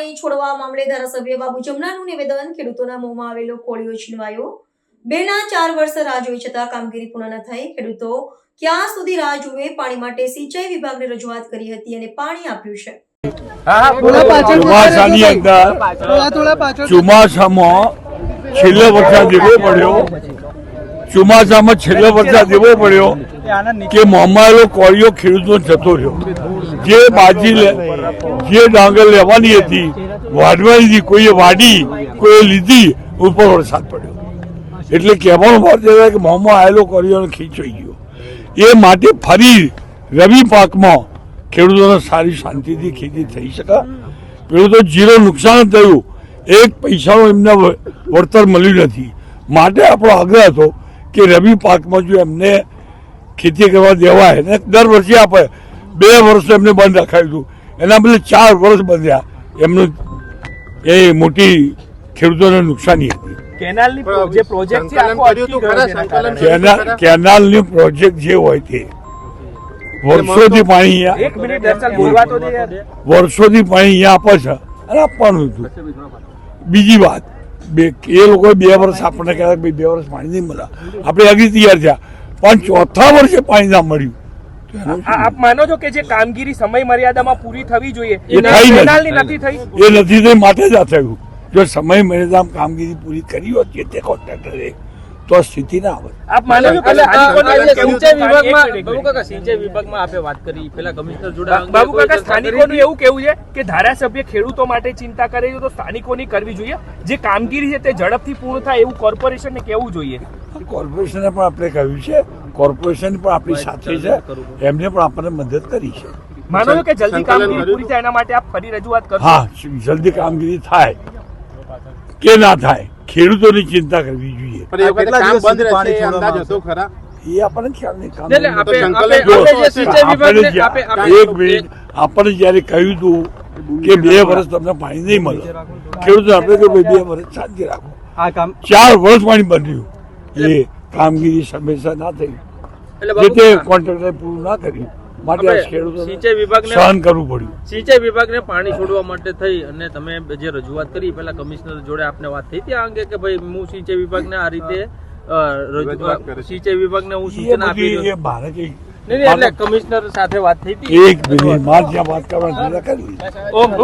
પાણી છોડવા મામલે ધારાસભ્ય બાબુ જમનાનું નિવેદન, ખેડૂતોના મોંમાં આવેલો કોળિયો છીનવાયો, 2 ના 4 વર્ષ રાહ જોઈ છતાં કામગીરી પૂર્ણ ન થઈ, ખેડૂતો ક્યાં સુધી રાહ જુએ? પાણી માટે સિંચાઈ વિભાગને રજૂઆત કરી હતી અને પાણી આપ્યું છે. ચોમાસાની અંદર ચોમાસામાં છેલ્લો વરસાદ એવો પડ્યો કે મોંમાં કોળિયો ખેડૂતો જતો રહ્યો. જે જે ડાંગર લેવાની હતી, વાઢવાની હતી, કોઈએ વાડી, કોઈએ લીધી, ઉપર વરસાદ પડ્યો. એટલે કહેવાનો ભાવ છે કે મોંમાં આવેલો કોળિયો ખીચવાઈ ગયો. એ માટે ફરી રવિ પાકમાં ખેડૂતોને સારી શાંતિથી ખેતી થઈ શકે. ખેડૂતો જીરો નુકસાન થયું, એક પૈસાનું એમને વળતર મળ્યું નથી. માટે આપણો આગ્રહ હતો કે રવિ પાકમાં જો એમને ખેતી કરવા દેવાય ને દર વર્ષે આપે. 2 વર્ષ એમને બંધ રખાયું હતું, એના બદલે 4 વર્ષ બંધ્યા. એમનું એ મોટી ખેડૂતોને નુકસાની હતી. કેનાલની પ્રોજેક્ટ જે હોય તે વર્ષોથી પાણી વર્ષોથી પાણી અહીંયા આપે છે અને આપવાનું હતું. બીજી વાત, એ લોકોએ 2 વર્ષ આપણને કહેતા કે 2 વર્ષ પાણી નહીં મળે, આપણે આગળ તૈયાર થયા, પણ 4થા વર્ષે પાણી ના મળ્યું. આપ માનો છો કે જે કામગીરી સમય મર્યાદામાં પૂરી થવી જોઈએ એ થઈ નથી થઈ? એ નથી થઈ, માટે જ આ થયું. જો સમય મર્યાદામાં કામગીરી પૂરી કરી હોત તે કોન્ટ્રાક્ટરે તો સ્થિતિ ના આવે. આપ માનો છો કે સિંચાઈ વિભાગમાં આપે વાત કરી, પેલા કમિશનર જોડે બાબુ કાકા, સ્થાનિકોનું એવું કેવું છે કે ધારાસભ્ય ખેડૂતો માટે ચિંતા કરે છે તો સ્થાનિકોની કરવી જોઈએ. જે કામગીરી છે તે ઝડપથી પૂર્ણ થાય એવું કોર્પોરેશનને કહેવું જોઈએ. કોર્પોરેશને પણ આપણે કહ્યું છે, કોર્પોરેશન પણ આપણી સાથે છે, એમને પણ આપણને મદદ કરી છે. માનો છો કે જલ્દી કામગીરી પૂરી થાય એના માટે આપ ફરી રજૂઆત કરશો? હા, જલ્દી કામગીરી થાય કે ના થાય, ખેડૂતોની ચિંતા કરવી જોઈએ. એ આપણને ખ્યાલ નહીં. એક મિનિટ, આપણને જયારે કહ્યું હતું કે 2 વર્ષ તમને પાણી નહીં મળે, ખેડૂતો આપણે કે 2 વર્ષ શાંતિ રાખો. 4 વર્ષ પાણી બન્યું, એ કામગીરી સમયસર ના થઈ, જે કોન્ટ્રાક્ટરે પૂરું ના કર્યું, માટે સિંચાઈ વિભાગને સહન કરવું પડ્યું. સિંચાઈ વિભાગને પાણી છોડવા માટે થઈ અને તમે જે રજૂઆત કરી, પેલા કમિશનર જોડે આપને વાત થઈ હતી આ અંગે કે ભાઈ હું સિંચાઈ વિભાગને આ રીતે સિંચાઈ વિભાગને હું સૂચના આપી એટલે કમિશનર સાથે વાત થઈ હતી. એક મિનિટ, મારે જ્યાં વાત કરવાની કરી